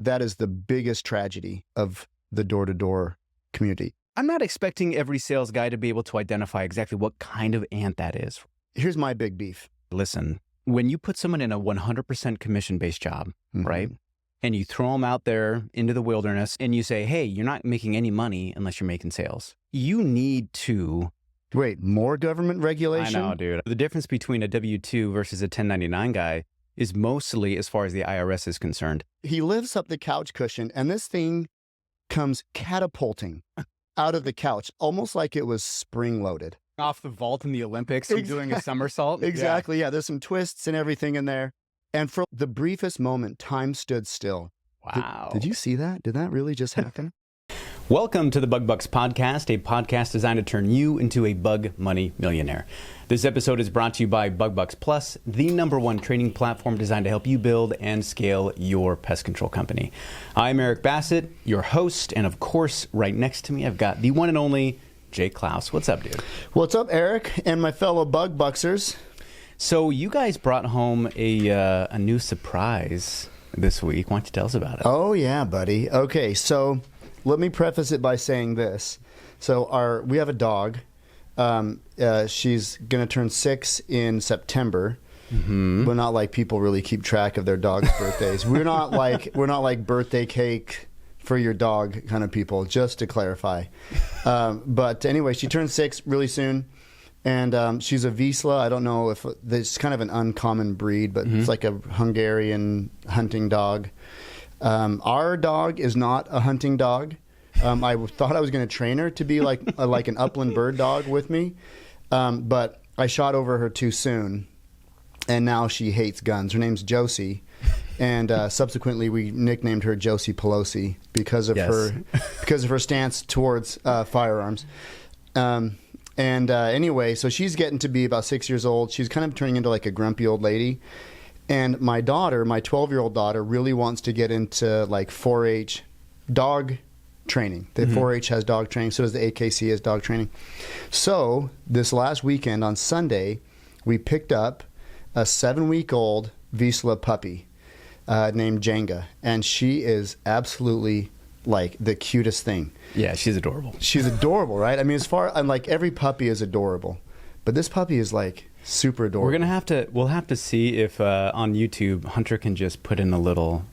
that is the biggest tragedy of the door-to-door community. I'm not expecting every sales guy to be able to identify exactly what kind of ant that is. Here's my big beef. Listen, when you put someone in a 100% commission-based job, right? And you throw them out there into the wilderness and you say, hey, you're not making any money unless you're making sales. You need to... Wait, more government regulation? I know, dude. The difference between a W-2 versus a 1099 guy is mostly as far as the IRS is concerned. He lifts up the couch cushion and this thing comes catapulting out of the couch, almost like it was spring-loaded. Off the vault in the Olympics and doing a somersault? Exactly, yeah. There's some twists and everything in there. And for the briefest moment, time stood still. Wow. Did you see that? Did that really just happen? Welcome to the Bug Bucks Podcast, a podcast designed to turn you into a bug money millionaire. This episode is brought to you by Bug Bucks Plus, the #1 training platform designed to help you build and scale your pest control company. I'm Eric Bassett, your host, and of course, right next to me, I've got the one and only Jay Claus. What's up, dude? What's up, Eric, and my fellow Bug Bucksers? So you guys brought home a new surprise this week. Why don't you tell us about it? Oh, yeah, buddy. Okay, so let me preface it by saying this. So we have a dog. She's going to turn 6 in September. But not like people really keep track of their dog's birthdays. We're not like birthday cake for your dog kind of people, just to clarify. But anyway, she turns 6 really soon. And she's a Vizsla. I don't know if it's kind of an uncommon breed, but it's like a Hungarian hunting dog. Our dog is not a hunting dog. I thought I was going to train her to be like an upland bird dog with me, but I shot over her too soon, and now she hates guns. Her name's Josie, and subsequently we nicknamed her Josie Pelosi because of her stance towards firearms. Anyway, so she's getting to be about 6 years old. She's kind of turning into like a grumpy old lady. And my daughter, my 12-year-old daughter, really wants to get into like 4-H dog training. The 4-H has dog training, so does the AKC has dog training. So this last weekend on Sunday, we picked up a 7-week-old Vizsla puppy named Jenga. And she is absolutely like the cutest thing. Yeah, she's adorable. She's adorable, right? I mean, like every puppy is adorable, but this puppy is like super adorable. We'll have to see if on YouTube Hunter can just put in a little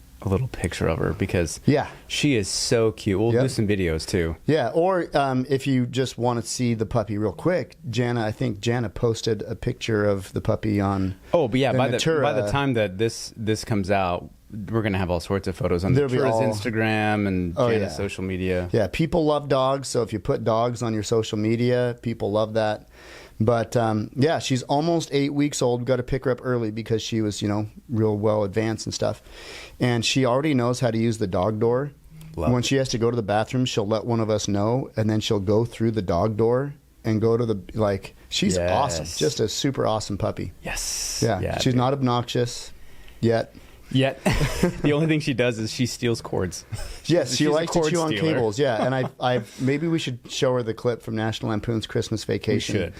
picture of her, because she is so cute. We'll do some videos too. Yeah, or if you just want to see the puppy real quick, I think Jana posted a picture of the puppy on. Oh, but yeah, by the time that this comes out, we're going to have all sorts of photos on Natura's Instagram and Jana's social media. Yeah, people love dogs, so if you put dogs on your social media, people love that. But she's almost 8 weeks old. We've got to pick her up early because she was, real well advanced and stuff. And she already knows how to use the dog door. When she has to go to the bathroom, she'll let one of us know, and then she'll go through the dog door and go to the, she's awesome. Just a super awesome puppy. Yes. Yeah she's not obnoxious yet. The only thing she does is she steals cords. Yes, she likes to chew on cables. Yeah, and I maybe we should show her the clip from National Lampoon's Christmas Vacation. We should.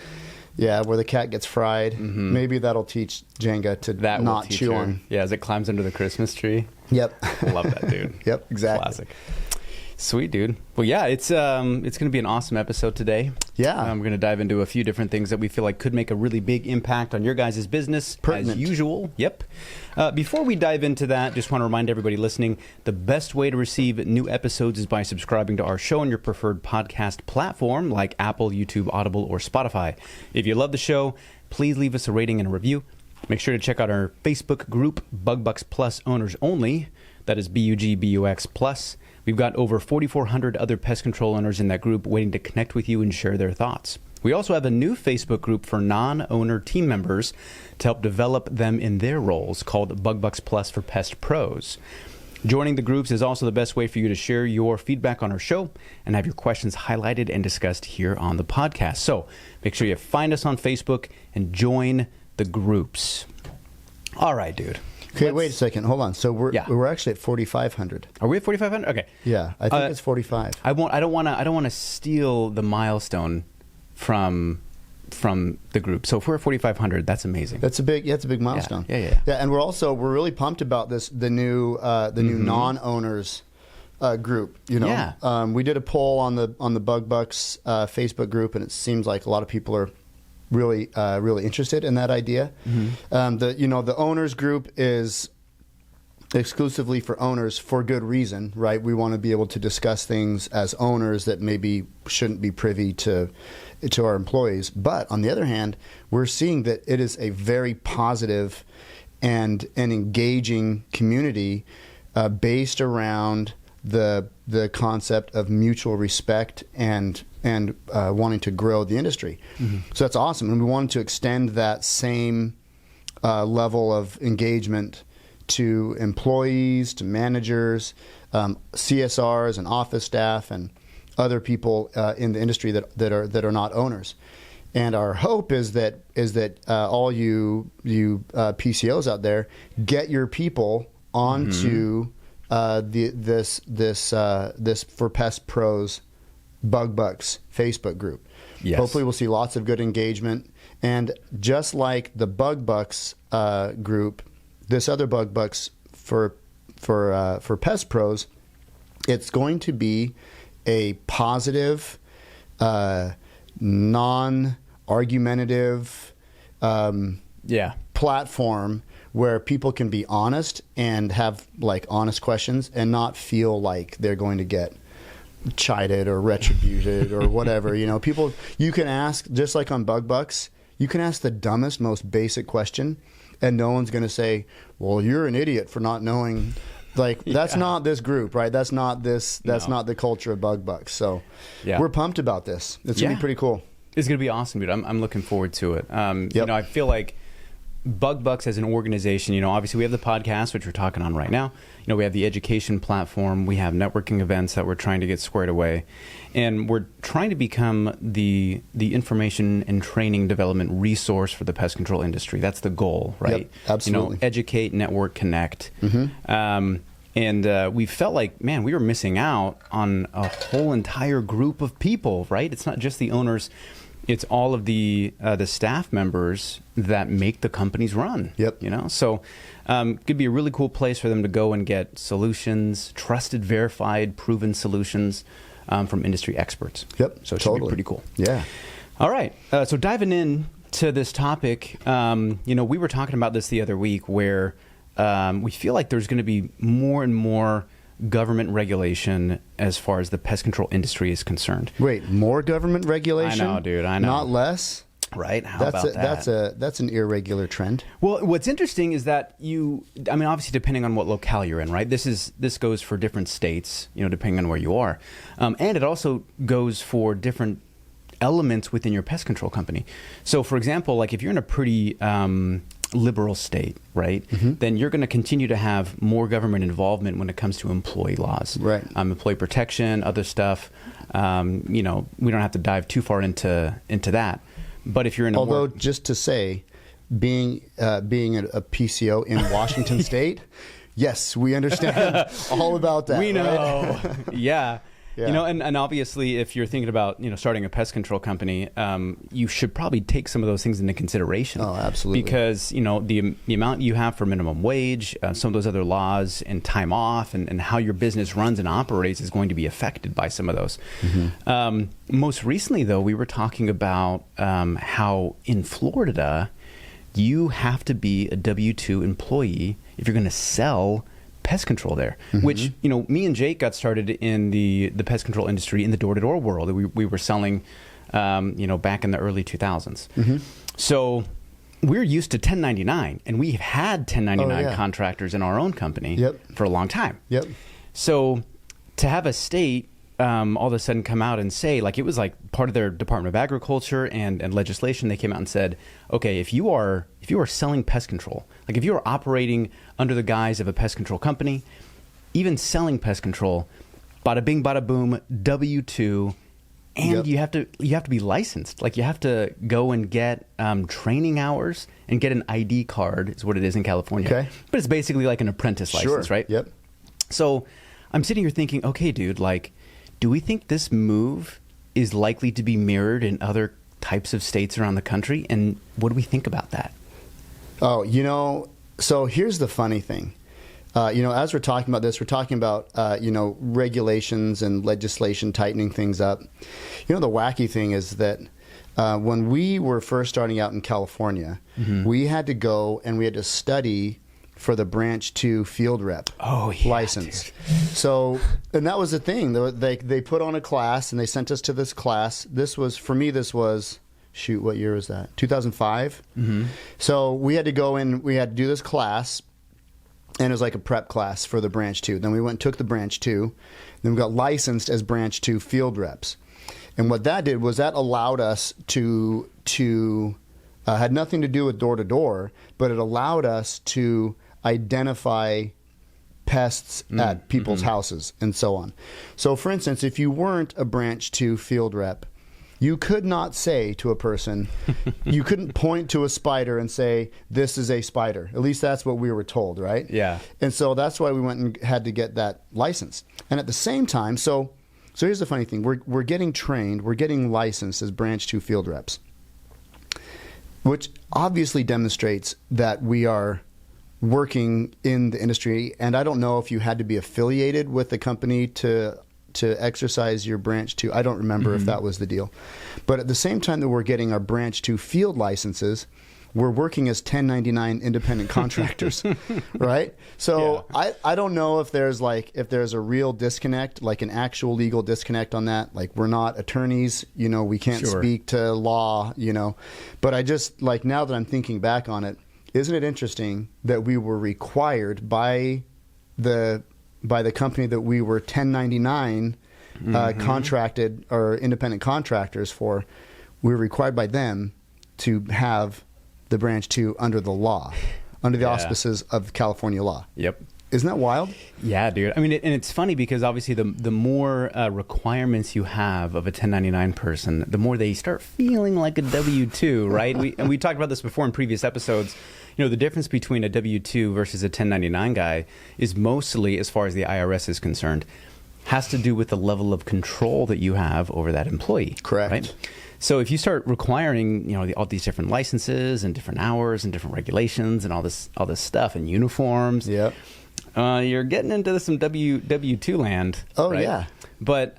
Yeah, where the cat gets fried. Maybe that'll teach Jenga to not chew on. Yeah, as it climbs under the Christmas tree. Yep. Love that, dude. Yep, exactly. Classic. Sweet, dude. Well, yeah, it's going to be an awesome episode today. Yeah. We're going to dive into a few different things that we feel like could make a really big impact on your guys' business. Pertinent. As usual. Yep. Before we dive into that, just want to remind everybody listening, the best way to receive new episodes is by subscribing to our show on your preferred podcast platform like Apple, YouTube, Audible, or Spotify. If you love the show, please leave us a rating and a review. Make sure to check out our Facebook group, Bug Bucks Plus Owners Only. That is BUGBUX Plus. We've got over 4,400 other pest control owners in that group waiting to connect with you and share their thoughts. We also have a new Facebook group for non-owner team members to help develop them in their roles called Bug Bucks Plus for Pest Pros. Joining the groups is also the best way for you to share your feedback on our show and have your questions highlighted and discussed here on the podcast. So make sure you find us on Facebook and join the groups. All right, dude. Okay, wait a second. Hold on. So we're actually at 4,500. Are we at 4,500? Okay. Yeah, I think it's 45. I don't want to steal the milestone from from the group. So if we're at 4,500, that's amazing. That's a big milestone. Yeah. And we're really pumped about this, the new non-owners group. You know, we did a poll on the Bug Bucks Facebook group, and it seems like a lot of people are really interested in that idea. The owners group is exclusively for owners for good reason, right? We want to be able to discuss things as owners that maybe shouldn't be privy to our employees. But on the other hand, we're seeing that it is a very positive and an engaging community based around the concept of mutual respect and wanting to grow the industry. So that's awesome, and we wanted to extend that same level of engagement to employees, to managers, CSRs, and office staff, and other people in the industry that are not owners. And our hope is that all you PCOs out there get your people onto this for Pest Pros Bug Bucks Facebook group. Yes. Hopefully we'll see lots of good engagement. And just like the Bug Bucks group, this other Bug Bucks for Pest Pros, it's going to be a positive, non-argumentative platform where people can be honest and have honest questions and not feel like they're going to get chided or retributed or whatever. People, you can ask, just like on Bug Bucks, you can ask the dumbest, most basic question, and no one's going to say, well, you're an idiot for not knowing. That's not this group, right? That's not this. That's not the culture of Bug Bucks. So we're pumped about this. It's going to be pretty cool. It's going to be awesome, dude. I'm looking forward to it. I feel like Bug Bucks as an organization, obviously we have the podcast, which we're talking on right now. We have the education platform. We have networking events that we're trying to get squared away. And we're trying to become the information and training development resource for the pest control industry. That's the goal, right? Yep, absolutely. Educate, network, connect. And we felt like, man, we were missing out on a whole entire group of people, right? It's not just the owners. It's all of the staff members that make the companies run. Yep. So could be a really cool place for them to go and get solutions, trusted, verified, proven solutions from industry experts. Yep. So it should be pretty cool. Yeah. All right. So diving in to this topic, we were talking about this the other week where we feel like there's going to be more and more government regulation as far as the pest control industry is concerned. Wait, more government regulation? I know, dude. I know. Not less? Right? How about that? That's an irregular trend. Well, what's interesting is that obviously depending on what locale you're in, right? This goes for different states, depending on where you are. And it also goes for different elements within your pest control company. So for example, if you're in a pretty liberal state, right, then you're going to continue to have more government involvement when it comes to employee laws, right? Employee protection, other stuff. We don't have to dive too far into that. But if you're in just to say, being a PCO in Washington State, yes, we understand all about that. We know, right? Yeah. And obviously, if you're thinking about starting a pest control company, you should probably take some of those things into consideration. Oh, absolutely. Because the amount you have for minimum wage, some of those other laws and time off, and how your business runs and operates is going to be affected by some of those. Most recently, though, we were talking about how in Florida, you have to be a W-2 employee if you're going to sell pest control there, which, me and Jake got started in the pest control industry in the door-to-door world. We were selling, back in the early 2000s. So we're used to 1099, and we've had 1099 contractors in our own company for a long time. So to have a state all of a sudden come out and say, it was part of their Department of Agriculture and legislation, they came out and said, okay, if you are selling pest control, if you are operating under the guise of a pest control company, even selling pest control, bada bing, bada boom, W-2, and you have to be licensed. You have to go and get training hours and get an ID card is what it is in California. Okay. But it's basically like an apprentice license, right? Yep. So I'm sitting here thinking, okay, dude, do we think this move is likely to be mirrored in other types of states around the country, and what do we think about that? Oh, so here's the funny thing. As we're talking about this, we're talking about, regulations and legislation tightening things up. The wacky thing is that when we were first starting out in California, we had to go and we had to study for the Branch 2 field rep license. Dude. So, and that was the thing. They put on a class and they sent us to this class. Shoot, what year was that? 2005? So we had to go in, we had to do this class, and it was like a prep class for the Branch 2. Then we went and took the Branch 2. Then we got licensed as Branch 2 field reps. And what that did was that allowed us to had nothing to do with door-to-door, but it allowed us to identify pests at people's houses and so on. So, for instance, if you weren't a Branch 2 field rep, you could not say to a person, you couldn't point to a spider and say, this is a spider. At least that's what we were told, right? Yeah. And so that's why we went and had to get that license. And at the same time, so here's the funny thing. We're getting trained, we're getting licensed as Branch 2 field reps, which obviously demonstrates that we are working in the industry. And I don't know if you had to be affiliated with the company to exercise your Branch 2. I don't remember if that was the deal. But at the same time that we're getting our Branch 2 field licenses, we're working as 1099 independent contractors, right? So yeah. I don't know if there's a real disconnect, like an actual legal disconnect on that. Like, we're not attorneys, we can't speak to law, But I just, like, now that I'm thinking back on it, isn't it interesting that we were required by the company that we were 1099 contracted or independent contractors for, we were required by them to have the Branch 2 under the law, under the auspices of California law. Yep. Isn't that wild? Yeah, dude. I mean, and it's funny because obviously the more requirements you have of a 1099 person, the more they start feeling like a W-2, right? We talked about this before in previous episodes. The difference between a W-2 versus a 1099 guy is mostly, as far as the IRS is concerned, has to do with the level of control that you have over that employee. Correct. Right? So if you start requiring, all these different licenses and different hours and different regulations and all this stuff and uniforms, you're getting into some W-2 land. Oh, right? Yeah. But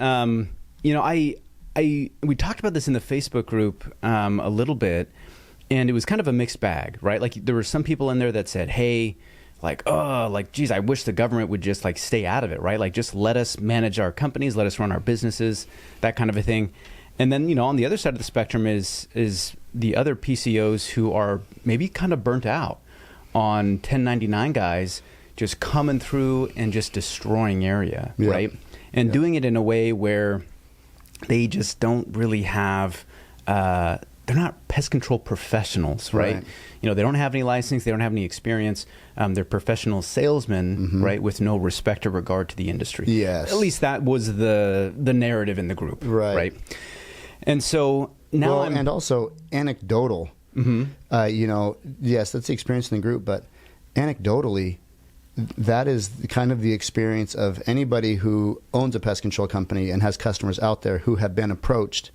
we talked about this in the Facebook group a little bit, and it was kind of a mixed bag, right? Like, there were some people in there that said, hey, geez, I wish the government would just stay out of it, right? Like, just let us manage our companies, let us run our businesses, that kind of a thing. And then, on the other side of the spectrum is the other PCOs who are maybe kind of burnt out on 1099 guys just coming through and just destroying area, right? And doing it in a way where they just don't really have, they're not pest control professionals, right? They don't have any license, they don't have any experience. They're professional salesmen, right, with no respect or regard to the industry. Yes. At least that was the narrative in the group, right? And so now and also anecdotal, yes, that's the experience in the group, but anecdotally, that is kind of the experience of anybody who owns a pest control company and has customers out there who have been approached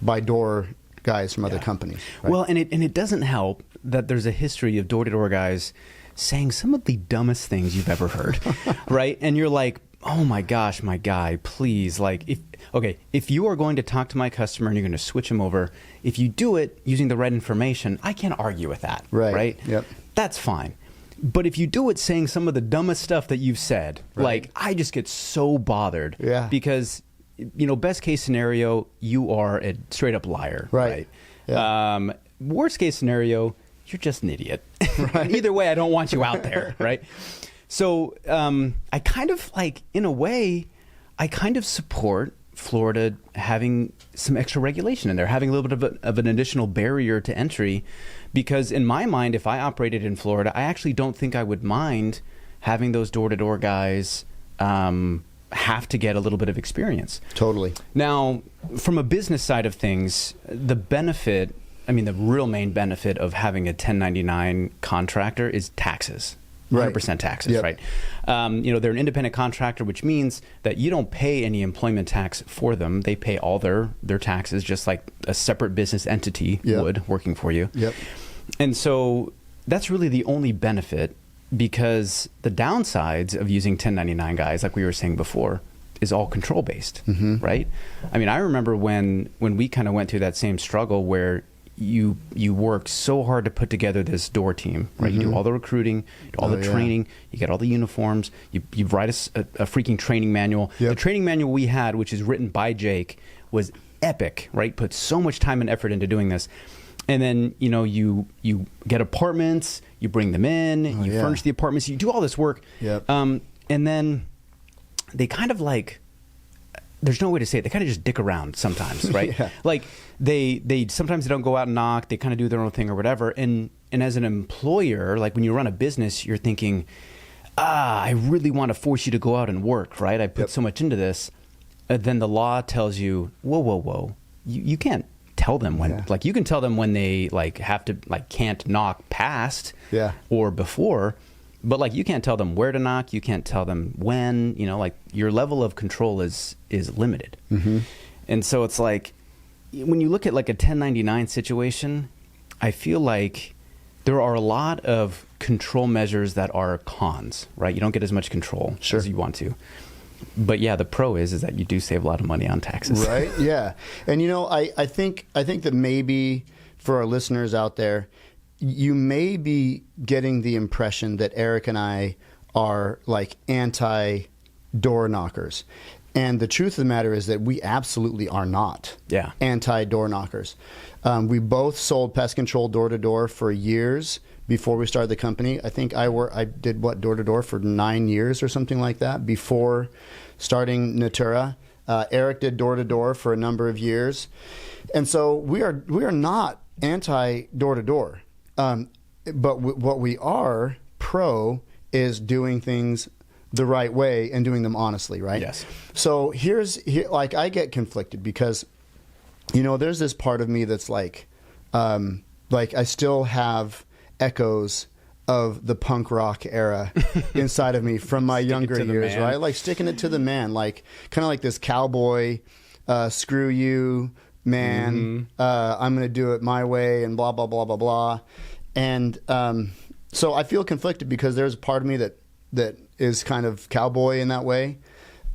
by door guys from other companies. Right? Well, and it doesn't help that there's a history of door-to-door guys saying some of the dumbest things you've ever heard, right? And you're like, oh my gosh, my guy, please, if you are going to talk to my customer and you're going to switch him over, if you do it using the right information, I can't argue with that, right? Yep. That's fine. But if you do it saying some of the dumbest stuff that you've said, I just get so bothered. Yeah. Because, best case scenario, you are a straight up liar. Right. Yeah. Worst case scenario, you're just an idiot. Right. Either way, I don't want you out there. Right. So I kind of in a way, I kind of support Florida having some extra regulation in there, having a little bit of an additional barrier to entry. Because in my mind, if I operated in Florida, I actually don't think I would mind having those door-to-door guys have to get a little bit of experience. Totally. Now, from a business side of things, the real main benefit of having a 1099 contractor is taxes. 100% taxes, right? They're an independent contractor, which means that you don't pay any employment tax for them. They pay all their taxes just like a separate business entity would working for you. Yep. And so that's really the only benefit, because the downsides of using 1099 guys, like we were saying before, is all control based, right? I mean, I remember when we kind of went through that same struggle where you work so hard to put together this door team, right? You do all the recruiting, all the training, you get all the uniforms, you write a freaking training manual. The training manual we had, which is written by Jake, was epic, right? Put so much time and effort into doing this. And then, you get apartments, you bring them in, you furnish the apartments, you do all this work. And then they kind of like, there's no way to say it, they kind of just dick around sometimes, right? Like they sometimes they don't go out and knock, they kind of do their own thing or whatever. And as an employer, like when you run a business, you're thinking, I really want to force you to go out and work, right? I put so much into this. Then the law tells you, whoa. You can't tell them when, like you can tell them when they like have to, like can't knock past or before, but like you can't tell them where to knock, you can't tell them when, like your level of control is limited. And so it's like, when you look at like a 1099 situation, I feel like there are a lot of control measures that are cons, right? You don't get as much control as you want to. But yeah, the pro is that you do save a lot of money on taxes. Right? Yeah. And I think that maybe for our listeners out there, you may be getting the impression that Eric and I are like anti-door knockers. And the truth of the matter is that we absolutely are not anti-door knockers. We both sold pest control door to door for years before we started the company. I think I did door to door for 9 years or something like that before starting Natura. Eric did door to door for a number of years, and so we are not anti door to door. But what we are pro is doing things the right way and doing them honestly, right? Yes. So like I get conflicted because, there's this part of me that's like I still have echoes of the punk rock era inside of me from my younger years, right? Like sticking it to the man, like kind of like this cowboy, screw you, man, I'm going to do it my way and blah, blah, blah, blah, blah. And so I feel conflicted because there's a part of me that is kind of cowboy in that way.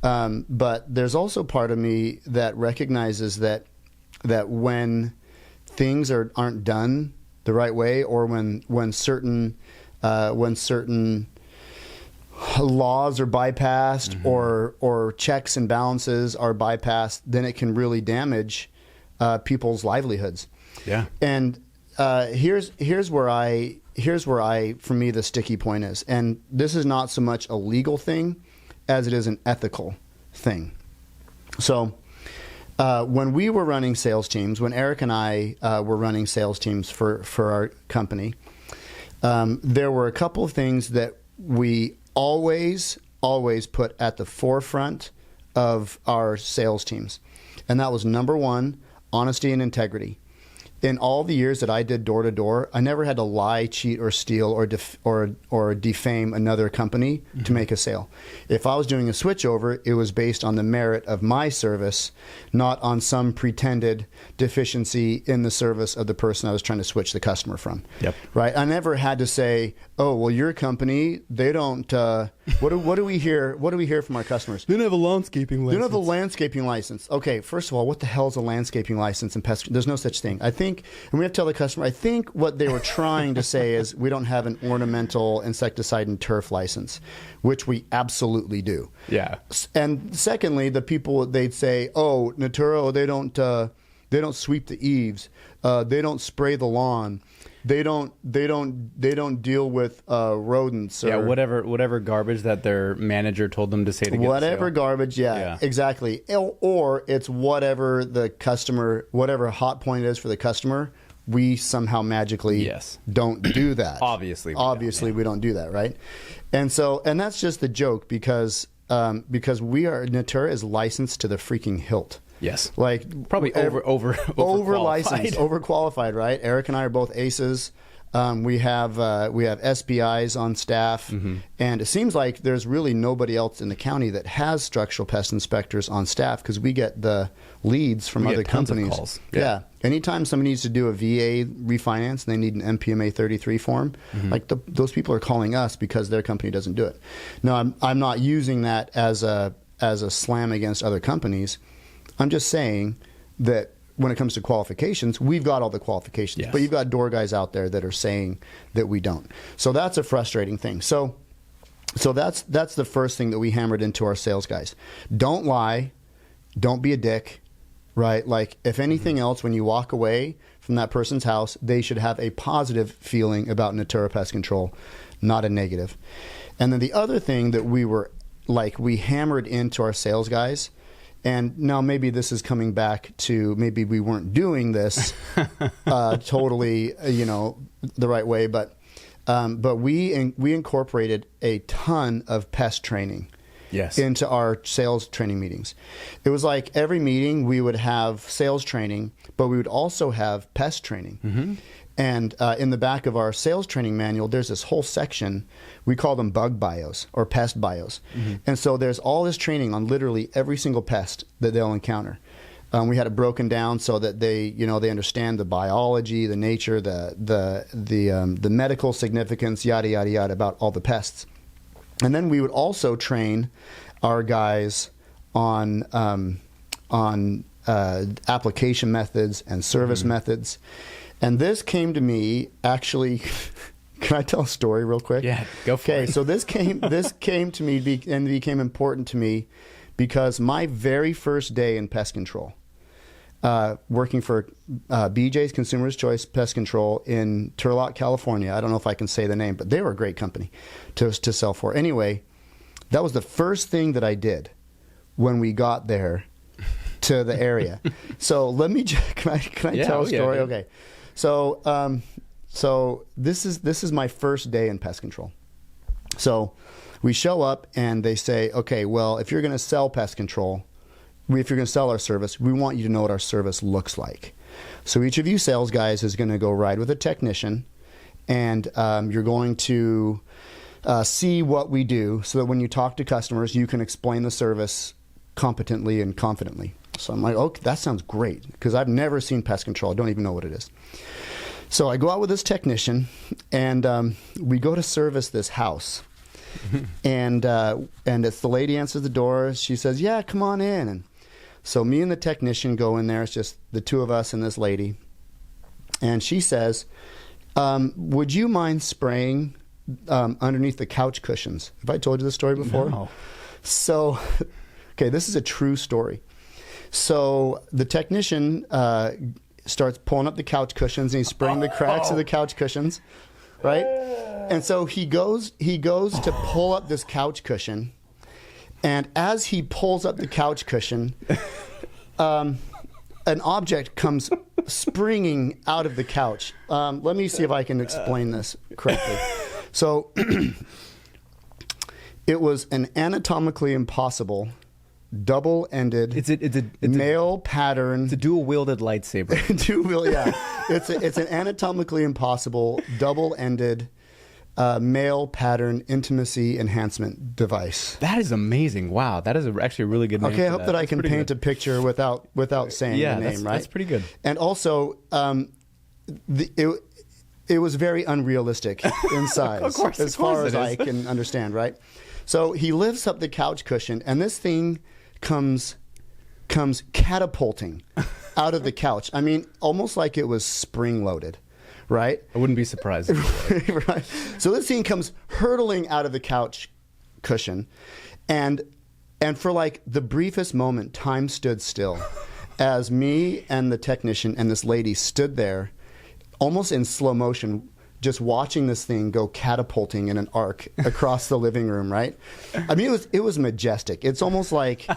But there's also part of me that recognizes that when things aren't done the right way, or when certain laws are bypassed, or checks and balances are bypassed, then it can really damage people's livelihoods. Yeah. And here's where for me the sticky point is, and this is not so much a legal thing as it is an ethical thing. So when we were running sales teams, when Eric and I were running sales teams for our company, there were a couple of things that we always put at the forefront of our sales teams. And that was number one, honesty and integrity. In all the years that I did door to door, I never had to lie, cheat, or steal, or defame another company to make a sale. If I was doing a switchover, it was based on the merit of my service, not on some pretended deficiency in the service of the person I was trying to switch the customer from. Yep. Right? I never had to say, "Oh, well, your company, they don't." What do we hear? What do we hear from our customers? They don't have a landscaping license. They don't have a landscaping license. Okay, first of all, what the hell is a landscaping license in pest? There's no such thing. I think, and we have to tell the customer, I think what they were trying to say is we don't have an ornamental insecticide and turf license, which we absolutely do. Yeah. And secondly, the people, they'd say, "Oh, Natura, they don't sweep the eaves. They don't spray the lawn. They don't deal with rodents." Or, whatever garbage that their manager told them to say to get whatever garbage, exactly. Or it's whatever the customer, whatever hot point is for the customer, we somehow magically don't do that. Obviously we don't do that, right? And that's just the joke because Natura is licensed to the freaking hilt. Yes. Like probably over licensed, overqualified, right? Eric and I are both aces. We have SBIs on staff, and it seems like there's really nobody else in the county that has structural pest inspectors on staff because we get the leads from other companies. Calls. Yeah. Anytime somebody needs to do a VA refinance and they need an MPMA 33 form, like those people are calling us because their company doesn't do it. No, I'm not using that as a slam against other companies. I'm just saying that when it comes to qualifications, we've got all the qualifications, but you've got door guys out there that are saying that we don't. So that's a frustrating thing. So that's the first thing that we hammered into our sales guys. Don't lie. Don't be a dick, right? Like if anything else, when you walk away from that person's house, they should have a positive feeling about Natura Pest Control, not a negative. And then the other thing that we hammered into our sales guys, and now maybe this is coming back to maybe we weren't doing this totally, the right way, but we incorporated a ton of pest training into our sales training meetings. It was like every meeting we would have sales training, but we would also have pest training. And in the back of our sales training manual, there's this whole section. We call them bug bios or pest bios. And so there's all this training on literally every single pest that they'll encounter. We had it broken down so that they understand the biology, the nature, the medical significance, yada yada yada, about all the pests. And then we would also train our guys on application methods and service methods. And this came to me, actually, can I tell a story real quick? Yeah, go for it. Okay, so this came to me and became important to me because my very first day in pest control, working for BJ's Consumer's Choice Pest Control in Turlock, California. I don't know if I can say the name, but they were a great company to sell for. Anyway, that was the first thing that I did when we got there to the area. So let me, can I tell a story? Yeah. Okay. So this is my first day in pest control. So we show up and they say, okay, well, if you're going to sell pest control, if you're going to sell our service, we want you to know what our service looks like. So each of you sales guys is going to go ride with a technician, and you're going to see what we do so that when you talk to customers, you can explain the service competently and confidently. So I'm like, okay, that sounds great, because I've never seen pest control. I don't even know what it is. So I go out with this technician, and we go to service this house. And it's the lady answers the door. She says, yeah, come on in. And so me and the technician go in there. It's just the two of us and this lady. And she says, would you mind spraying underneath the couch cushions? Have I told you this story before? No. So, okay, this is a true story. So the technician starts pulling up the couch cushions, and he's spraying the cracks of the couch cushions, right? And so he goes to pull up this couch cushion, and as he pulls up the couch cushion, an object comes springing out of the couch. Let me see if I can explain this correctly. So it was an anatomically impossible double-ended male pattern. It's a dual-wielded lightsaber. It's an anatomically impossible double-ended male pattern intimacy enhancement device. That is amazing. Wow, that is actually a really good name. Okay, I hope that I can paint a picture without saying the name, right? That's pretty good. And also, it was very unrealistic in size, Of course, as far as I can understand, right? So he lifts up the couch cushion, and this thing comes catapulting out of the couch. I mean, almost like it was spring-loaded, right? I wouldn't be surprised. Right. So this thing comes hurtling out of the couch cushion, and for like the briefest moment, time stood still as me and the technician and this lady stood there almost in slow motion, just watching this thing go catapulting in an arc across the living room, right? I mean, it was majestic. It's almost like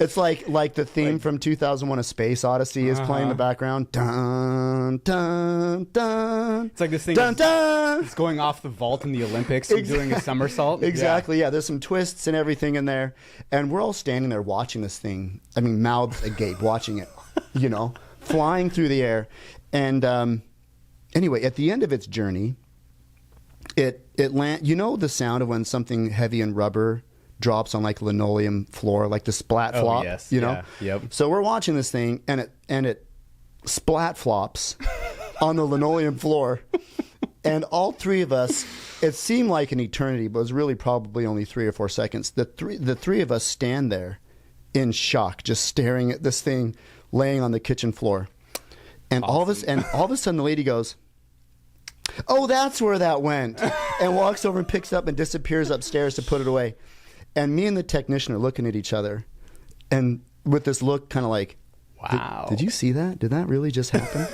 it's like the theme from 2001: A Space Odyssey is playing in the background. Dun dun dun. It's like this thing dun, dun. It's going off the vault in the Olympics and doing a somersault. Exactly. Yeah, there's some twists and everything in there, and we're all standing there watching this thing. I mean, mouths agape, watching it, flying through the air, and anyway, at the end of its journey, it the sound of when something heavy and rubber drops on like linoleum floor, like the splat flop. Yes. Yep. So we're watching this thing, and it splat flops on the linoleum floor, and all three of us. It seemed like an eternity, but it was really probably only 3 or 4 seconds. The three of us stand there in shock, just staring at this thing laying on the kitchen floor. And all of a sudden the lady goes, "Oh, that's where that went," and walks over and picks it up and disappears upstairs to put it away. And me and the technician are looking at each other, and with this look, kind of like, "Wow, did you see that? Did that really just happen?"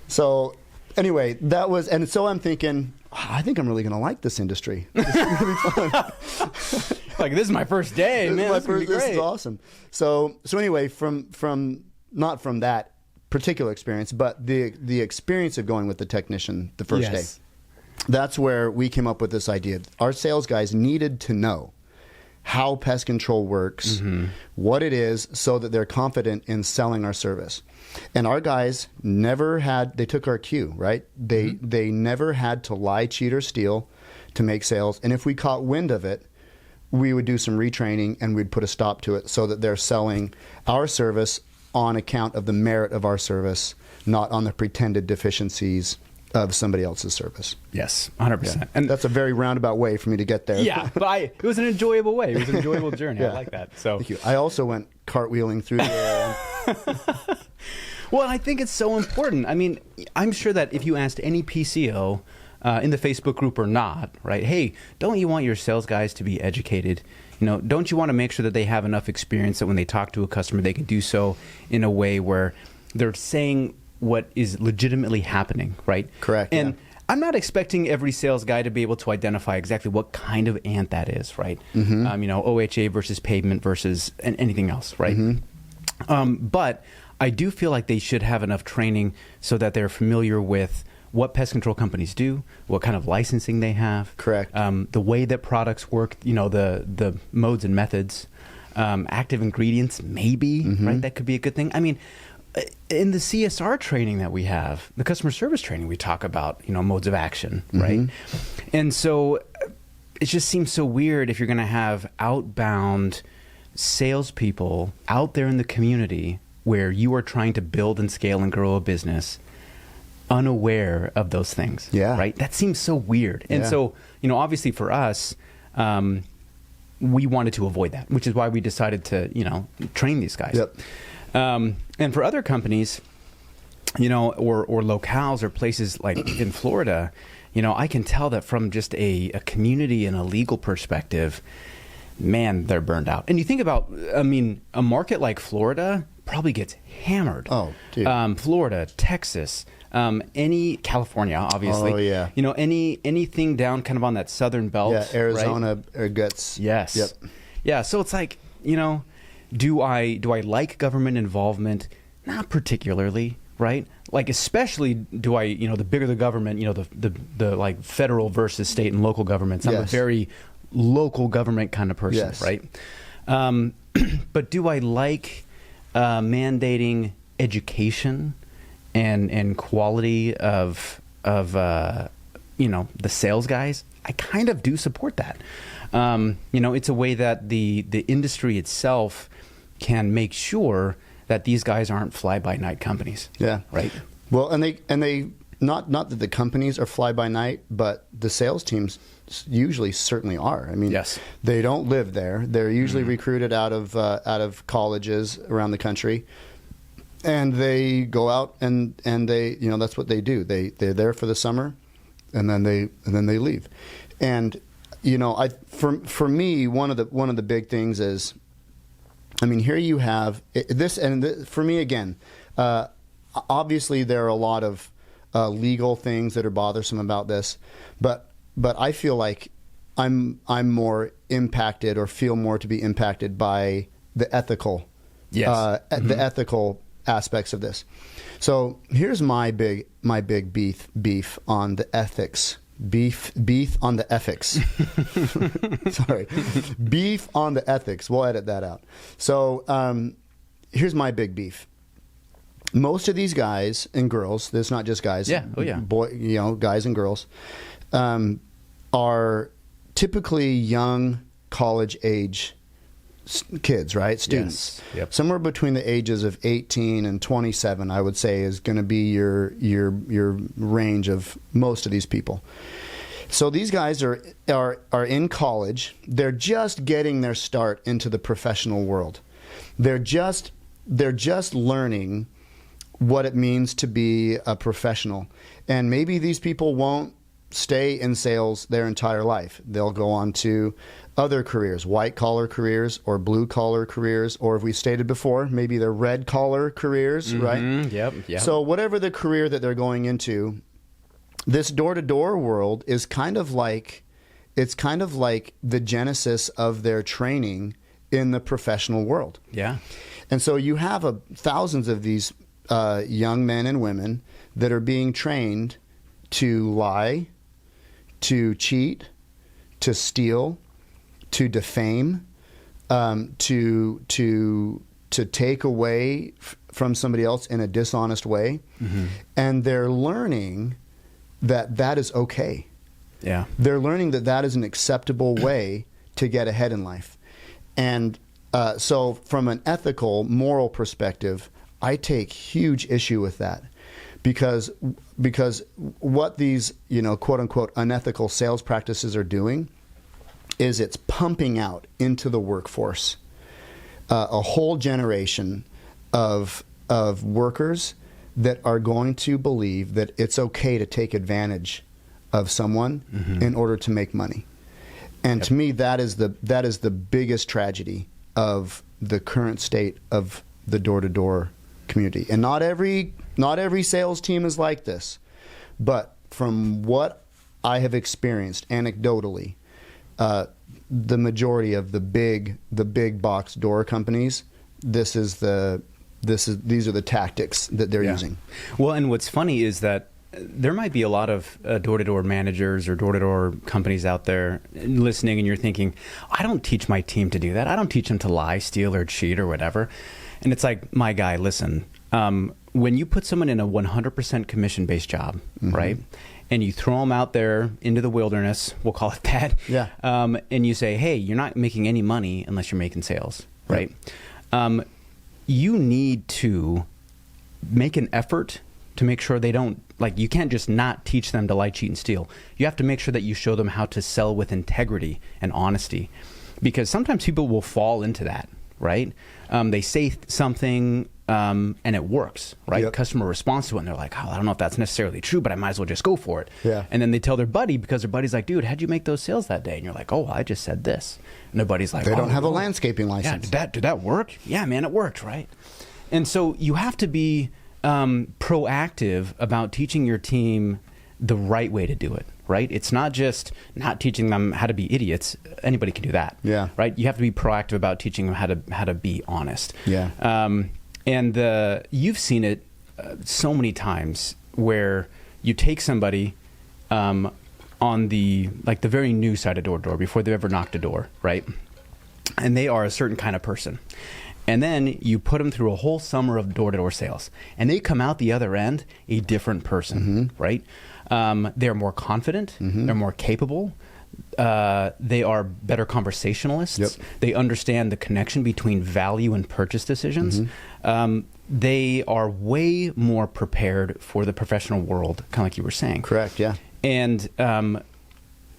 So anyway, that was, and so I'm thinking, I think I'm really going to like this industry. This is going to be fun. Like, this is my first day, man. This is awesome. So anyway, from not from that particular experience, but the experience of going with the technician the first day, that's where we came up with this idea. Our sales guys needed to know how pest control works, what it is, so that they're confident in selling our service. And our guys they took our cue, right? They never had to lie, cheat, or steal to make sales. And if we caught wind of it, we would do some retraining and we'd put a stop to it so that they're selling our service on account of the merit of our service, not on the pretended deficiencies of somebody else's service. Yes, 100%. Yeah. And that's a very roundabout way for me to get there. Yeah, but it was an enjoyable way. It was an enjoyable journey. I like that. So thank you. I also went cartwheeling through the air. Well, I think it's so important. I mean, I'm sure that if you asked any PCO in the Facebook group or not, right? Hey, don't you want your sales guys to be educated? Don't you want to make sure that they have enough experience that when they talk to a customer, they can do so in a way where they're saying what is legitimately happening, right? Correct. And I'm not expecting every sales guy to be able to identify exactly what kind of ant that is, right? OHA versus pavement versus anything else, right? But I do feel like they should have enough training so that they're familiar with what pest control companies do, what kind of licensing they have. Correct. The way that products work, the modes and methods, active ingredients, maybe, right? That could be a good thing. I mean, in the CSR training that we have, the customer service training, we talk about, modes of action, right? And so it just seems so weird if you're going to have outbound salespeople out there in the community where you are trying to build and scale and grow a business unaware of those things. Yeah. Right? That seems so weird. And so, obviously for us, we wanted to avoid that, which is why we decided to, train these guys. Yep. And for other companies, or locales or places like in Florida, I can tell that from just a community and a legal perspective, man, they're burned out. And you think about, a market like Florida probably gets hammered. Oh, dude. Florida, Texas, any California, obviously. Oh, yeah. Anything down kind of on that southern belt. Yeah, Arizona right? gets. Yes. Yep. Yeah, so it's like, do I like government involvement? Not particularly, right? Like, especially do I, the bigger the government, the like federal versus state and local governments. I'm a very local government kind of person, right? But do I like mandating education and quality of the sales guys? I kind of do support that. It's a way that the industry itself can make sure that these guys aren't fly-by-night companies. Yeah. Right. Well, and they not that the companies are fly-by-night, but the sales teams usually certainly are. I mean, they don't live there. They're usually recruited out of colleges around the country, and they go out and they that's what they do. They're there for the summer, and then they leave. And for me, one of the big things is, here you have this, and for me again, obviously there are a lot of legal things that are bothersome about this, but I feel like I'm more impacted, or feel more to be impacted by the ethical, the ethical aspects of this. So here's my big beef on the ethics. Beef on the ethics. Sorry. Beef on the ethics. We'll edit that out. So here's my big beef. most of these guys and girls, there's not just guys, guys and girls, are typically young college age kids, right? Students. Yes. Yep. Somewhere between the ages of 18 and 27, I would say, is going to be your range of most of these people. So these guys are in college. They're just getting their start into the professional world. They're just learning what it means to be a professional. And maybe these people won't stay in sales their entire life. They'll go on to other careers, white collar careers or blue collar careers, or if we stated before, maybe they're red collar careers, right? Yep. So whatever the career that they're going into, this door-to-door world is kind of like the genesis of their training in the professional world. Yeah. And so you have thousands of these young men and women that are being trained to lie, to cheat, to steal, to defame, to take away from somebody else in a dishonest way. Mm-hmm. And they're learning that is okay. Yeah. They're learning that is an acceptable way to get ahead in life. And so from an ethical, moral perspective, I take huge issue with that. Because what these, quote unquote, unethical sales practices are doing is it's pumping out into the workforce a whole generation of workers that are going to believe that it's okay to take advantage of someone mm-hmm. in order to make money. And to me, that is the biggest tragedy of the current state of the door-to-door community. And not every sales team is like this, but from what I have experienced anecdotally, the majority of the big box door companies, these are the tactics that they're using. Well, and what's funny is that there might be a lot of door-to-door managers or door-to-door companies out there listening, and you're thinking, I don't teach my team to do that. I don't teach them to lie, steal, or cheat or whatever. And it's like, my guy, listen, when you put someone in a 100% commission-based job, mm-hmm. right, and you throw them out there into the wilderness, we'll call it that, and you say, hey, you're not making any money unless you're making sales, right? You need to make an effort to make sure they don't, you can't just not teach them to lie, cheat, and steal. You have to make sure that you show them how to sell with integrity and honesty, because sometimes people will fall into that, right? They say something and it works, right? Yep. Customer responds to it and they're like, oh, I don't know if that's necessarily true, but I might as well just go for it. Yeah. And then they tell their buddy, because their buddy's like, dude, how'd you make those sales that day? And you're like, oh, I just said this. And their buddy's like, they don't have a landscaping license. Yeah, did that work? Yeah, man, it worked, right? And so you have to be proactive about teaching your team the right way to do it, right? It's not just not teaching them how to be idiots. Anybody can do that. Yeah. Right? You have to be proactive about teaching them how to be honest. Yeah. And you've seen it so many times where you take somebody on the very new side of door before they've ever knocked a door, right? And they are a certain kind of person. And then you put them through a whole summer of door-to-door sales, and they come out the other end a different person, mm-hmm. right? They're more confident. Mm-hmm. They're more capable. They are better conversationalists. Yep. They understand the connection between value and purchase decisions. Mm-hmm. They are way more prepared for the professional world, kind of like you were saying. Correct, yeah. And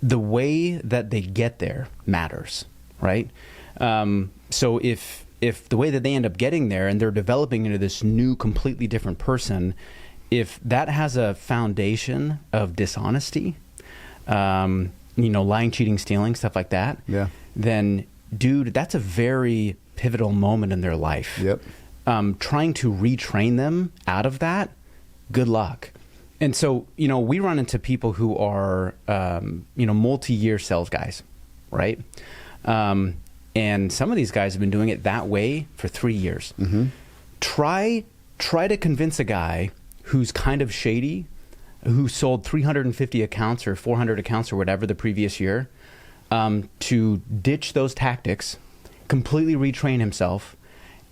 the way that they get there matters, right? So if the way that they end up getting there and they're developing into this new, completely different person, if that has a foundation of dishonesty, lying, cheating, stealing, stuff like that, then, dude, that's a very pivotal moment in their life. Yep. Trying to retrain them out of that, good luck. And so, we run into people who are, multi-year sales guys, right? And some of these guys have been doing it that way for 3 years. Mm-hmm. Try to convince a guy who's kind of shady, who sold 350 accounts or 400 accounts or whatever the previous year, to ditch those tactics, completely retrain himself,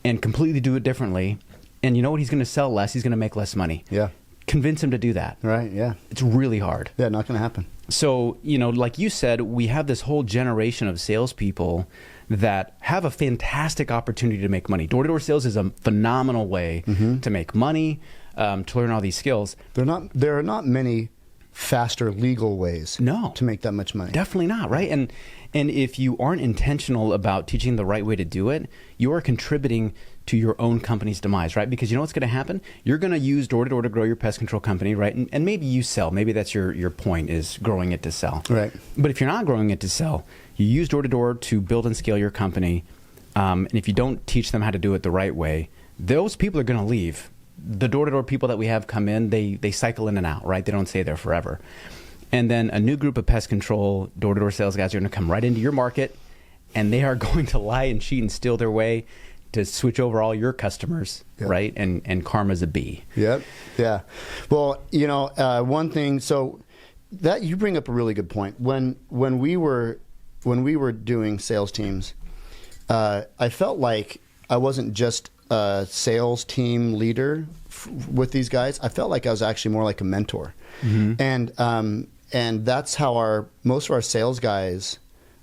and completely do it differently, And you know what? He's going to sell less. He's going to make less money. Yeah. Convince him to do that. Right. Yeah. It's really hard. Yeah. Not going to happen. So, like you said, we have this whole generation of salespeople that have a fantastic opportunity to make money. Door-to-door sales is a phenomenal way to make money, to learn all these skills. There are not many faster legal ways to make that much money. Definitely not, right? And if you aren't intentional about teaching the right way to do it, you are contributing to your own company's demise, right? Because you know what's going to happen? You're going to use door-to-door to grow your pest control company, right? And maybe you sell. Maybe that's your point, is growing it to sell. Right. But if you're not growing it to sell, you use door-to-door to build and scale your company. And if you don't teach them how to do it the right way, those people are going to leave. The door-to-door people that we have come in, they cycle in and out, right? They don't stay there forever. And then a new group of pest control door-to-door sales guys are going to come right into your market, and they are going to lie and cheat and steal their way to switch over all your customers, right? And karma's a bee. Yep. Yeah. Well, one thing. So that you bring up a really good point. When we were doing sales teams, I felt like I wasn't just a sales team leader with these guys. I felt like I was actually more like a mentor, and that's how most of our sales guys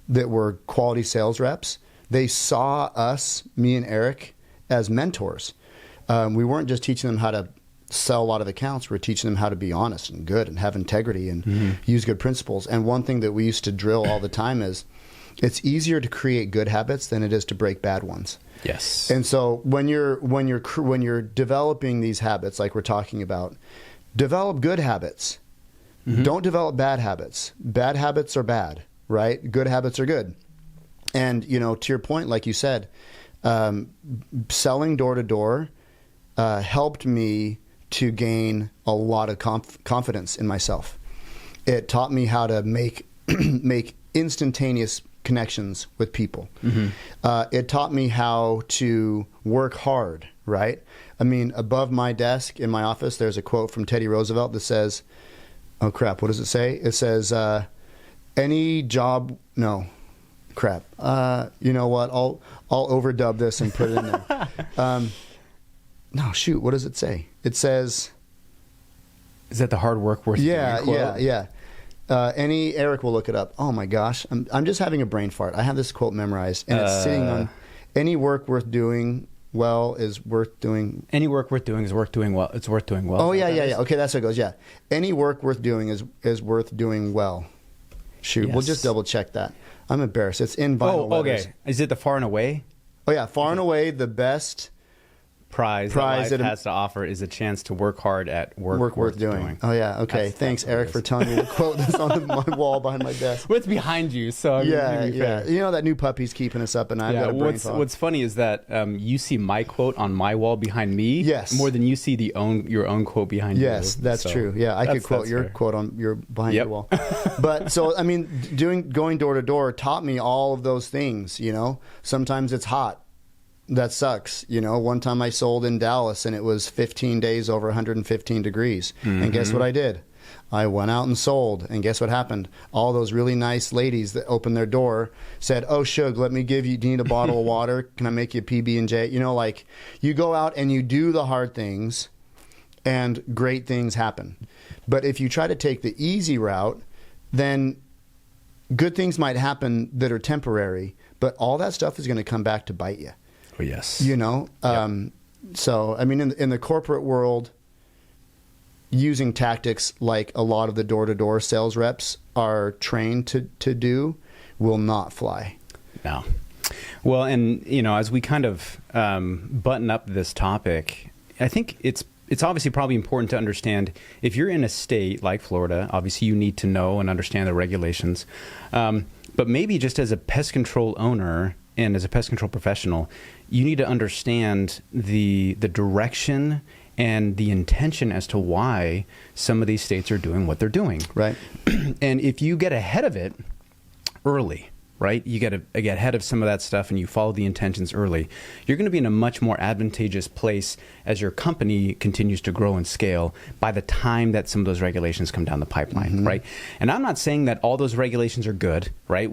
that were quality sales reps, they saw us, me and Eric, as mentors. We weren't just teaching them how to sell a lot of accounts. We were teaching them how to be honest and good and have integrity and use good principles. And one thing that we used to drill all the time is it's easier to create good habits than it is to break bad ones. Yes. And so when you're developing these habits, like we're talking about, develop good habits. Don't develop bad habits. Bad habits are bad, right? Good habits are good. And, to your point, like you said, selling door to door helped me to gain a lot of confidence in myself. It taught me how to make instantaneous connections with people. It taught me how to work hard, right? I mean, above my desk in my office, there's a quote from Teddy Roosevelt that says, oh crap, what does it say? It says, any job, no, crap. You know what? I'll overdub this and put it in there. No, shoot, what does it say? It says, is that the hard work worth doing quote? Yeah. Eric will look it up. Oh my gosh, I'm just having a brain fart. I have this quote memorized, and it's sitting on, any work worth doing well is worth doing. Any work worth doing is worth doing well. It's worth doing well. Oh yeah. Okay, that's how it goes. Yeah, any work worth doing is worth doing well. Shoot, we'll just double check that. I'm embarrassed. It's in vinyl letters. Okay. Is it the far and away? Oh yeah, far and away the best prize that life has to offer is a chance to work hard at work worth doing. Oh yeah, okay. Thanks, Eric, for telling me the quote that's on my wall behind my desk. Well, it's behind you, so yeah. That new puppy's keeping us up, and I've got a brain fog. What's funny is that you see my quote on my wall behind me, more than you see your own quote behind you. Yes, that's true. Yeah, I could quote your quote on your behind your wall. But so I mean, going door to door taught me all of those things. Sometimes it's hot. That sucks. One time I sold in Dallas and it was 15 days over 115 degrees. And guess what I did? I went out and sold. And guess what happened? All those really nice ladies that opened their door said, oh, Shug, do you need a bottle of water? Can I make you a PB&J? You go out and you do the hard things and great things happen. But if you try to take the easy route, then good things might happen that are temporary, but all that stuff is going to come back to bite you. Oh, yes. So, I mean, in the corporate world, using tactics like a lot of the door-to-door sales reps are trained to do will not fly. No. Well, and, as we kind of button up this topic, I think it's obviously probably important to understand if you're in a state like Florida, obviously you need to know and understand the regulations. But maybe just as a pest control owner and as a pest control professional, you need to understand the direction and the intention as to why some of these states are doing what they're doing. Right. And if you get ahead of it early, right? You got to get ahead of some of that stuff and you follow the intentions early. You're going to be in a much more advantageous place as your company continues to grow and scale by the time that some of those regulations come down the pipeline, right? And I'm not saying that all those regulations are good, right?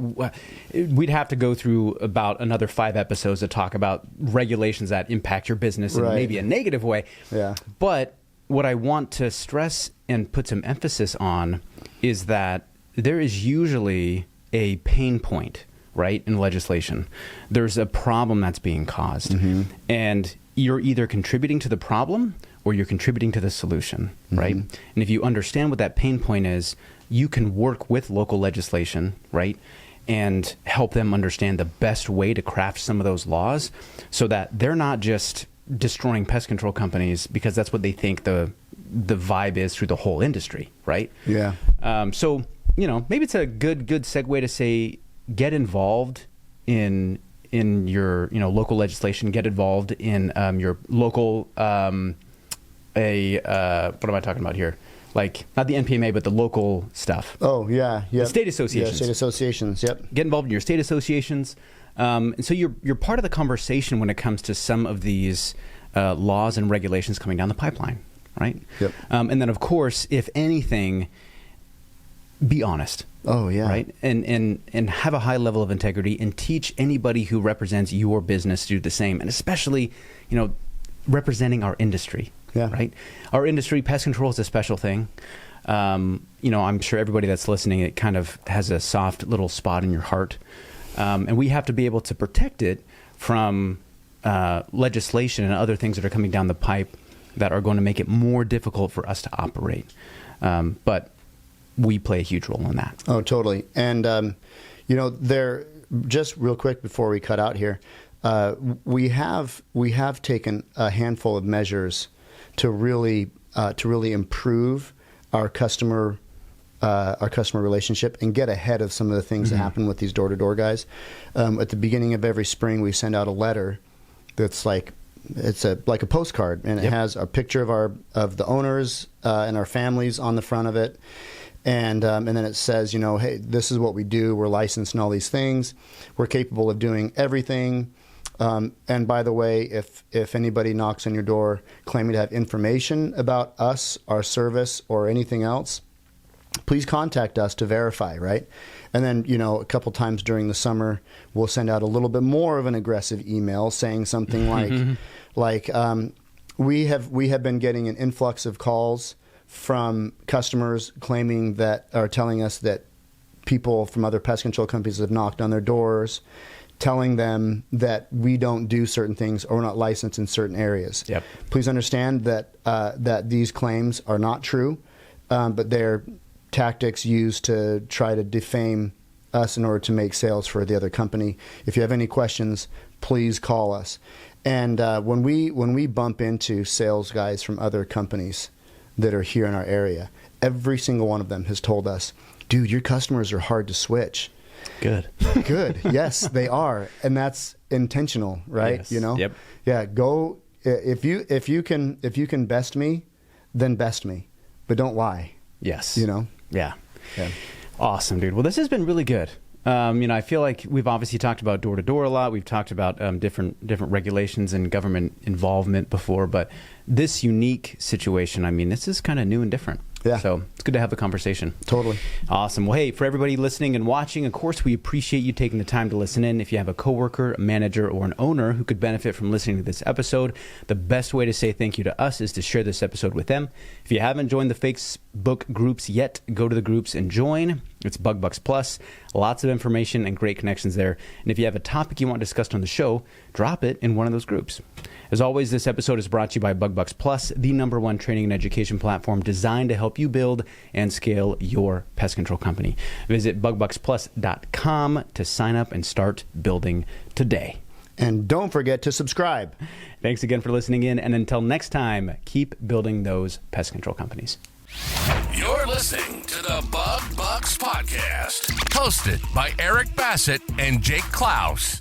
We'd have to go through about another 5 episodes to talk about regulations that impact your business in maybe a negative way. Yeah. But what I want to stress and put some emphasis on is that there is usually a pain point, right, in legislation. There's a problem that's being caused. And you're either contributing to the problem or you're contributing to the solution, right? And if you understand what that pain point is, you can work with local legislation, right, and help them understand the best way to craft some of those laws so that they're not just destroying pest control companies because that's what they think the vibe is through the whole industry, right? Yeah. So, maybe it's a good segue to say, get involved in your, local legislation, get involved in your local, what am I talking about here? Like, not the NPMA, but the local stuff. Oh, yeah. The state associations. Yeah, state associations, yep. Get involved in your state associations. And so you're part of the conversation when it comes to some of these laws and regulations coming down the pipeline, right? Yep. And then, of course, if anything, be honest. Oh, yeah. Right? And have a high level of integrity and teach anybody who represents your business to do the same. And especially, representing our industry. Yeah. Right? Our industry, pest control is a special thing. I'm sure everybody that's listening, it kind of has a soft little spot in your heart. And we have to be able to protect it from legislation and other things that are coming down the pipe that are going to make it more difficult for us to operate. But we play a huge role in that. Oh, totally. And, there, just real quick before we cut out here, we have taken a handful of measures to really improve our customer relationship and get ahead of some of the things that happen with these door-to-door guys. At the beginning of every spring, we send out a letter that's like a postcard, and it has a picture of the owners and our families on the front of it. And then it says, hey, this is what we do. We're licensed in all these things. We're capable of doing everything. And by the way, if anybody knocks on your door claiming to have information about us, our service, or anything else, please contact us to verify, right? And then, a couple times during the summer, we'll send out a little bit more of an aggressive email saying something like we have been getting an influx of calls from customers claiming that, or telling us that people from other pest control companies have knocked on their doors, telling them that we don't do certain things or we're not licensed in certain areas. Yep. Please understand that these claims are not true, but they're tactics used to try to defame us in order to make sales for the other company. If you have any questions, please call us. And when we bump into sales guys from other companies that are here in our area, every single one of them has told us, dude, your customers are hard to switch. Good. Good. Yes, they are. And that's intentional, right? Yes. Yep. Yeah, go if you can best me, then best me. But don't lie. Yes. Yeah. Awesome, dude. Well, this has been really good. I feel like we've obviously talked about door-to-door a lot. We've talked about different regulations and government involvement before, but this unique situation, this is kind of new and different. Yeah. So it's good to have the conversation. Totally. Awesome. Well, hey, for everybody listening and watching, of course, we appreciate you taking the time to listen in. If you have a coworker, a manager, or an owner who could benefit from listening to this episode, the best way to say thank you to us is to share this episode with them. If you haven't joined the Facebook groups yet, go to the groups and join. It's Bug Bucks Plus. Lots of information and great connections there. And if you have a topic you want discussed on the show, drop it in one of those groups. As always, this episode is brought to you by Bug Bucks Plus, the #1 training and education platform designed to help you build and scale your pest control company. Visit bugbucksplus.com to sign up and start building today. And don't forget to subscribe. Thanks again for listening in, and until next time, keep building those pest control companies. You're listening to the Bug Bucks Podcast, hosted by Eric Bassett and Jake Claus.